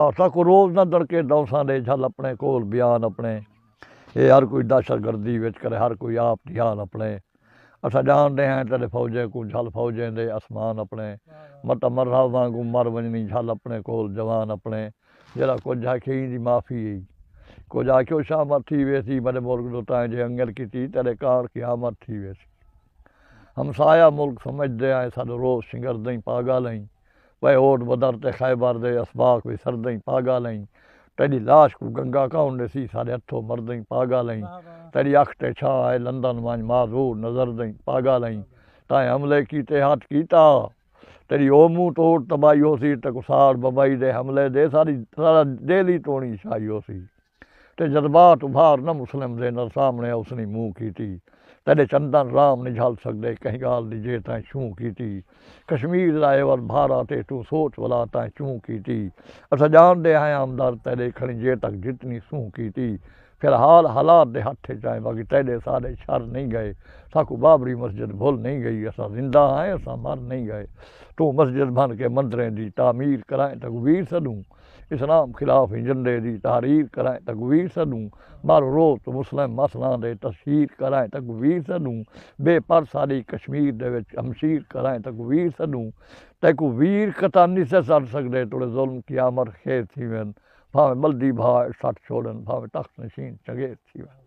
साकू रोज़ ना दड़के दौसां दे झल अपने कोल बयान अपने ये हर कोई दहशतगर्दी विच करे हर कोई आप ध्यान अपने असां जानते हैं तेरे फौजे को झल फौजें दे आसमान अपने मत मरहा वांगू मर वञनी झल अपने कोल जवान अपने जरा कुछ आखी दी माफ़ी कुछ आखियो शामत थी वेसी बड़े मुल्क तो तंहिंजे अंगल की तेरे कार क़यामत थी वेसी हमसाया मुल्क समझदे आए साडो रोज़ शिंगरदई पागालई वह ओट बदर ते खैबर दे असबाक विसरदई पागालई तेरी लाश को गंगा कौन ॾिसी साढ़े हथों मरदई पागालई तेरी अख ते छा आहे लंदन वञ माज़ूर नज़र दई पागालई ताएं हमले कीते हथ कीता तेरी ओ मुँह तोड़ तबाही होसी ते कुसार बम्बई दे हमले दे सारा डेली तोड़ी छाई होसी ते जज्बात उभार न मुस्लिम दे न सामने उसने मुँह की थी तेरे चंदन राम नहीं झल सकते कहीं गाल दी जे तैं छूं की थी कश्मीर लाए वर भारा ते तू सोच वाला तैं चूं की थी असा जानते हैं आमदार तेरे खड़ी जे तक जितनी सूं की थी फिर हाल हालात दे हथे चाहे बाकी तेरे सारे शर नहीं गए साकू बाबरी मस्जिद भूल नहीं गई असा जिंदा आए असा मर नहीं गए तू मस्जिद बन के मंदिरें दी तामीर कराए तक वीर सदूं इस्लाम खिलाफ झंडे दी तहरीर कराए तकवीर सदूं मारो रोज़ मुस्लिम मसला दे तस्हीर कराए तकवीर सदूं बेपर सारी कश्मीर दे विच हमशीर कराए तकवीर सदूं तैकू वीर कता नहीं से सड़ सकते तोड़े ज़ुल्म क़यामत खेर थी वञनि भावें बल्दी भाउ सठ छोड़नि भावें तख़्त नशीन चङेर थी वञनि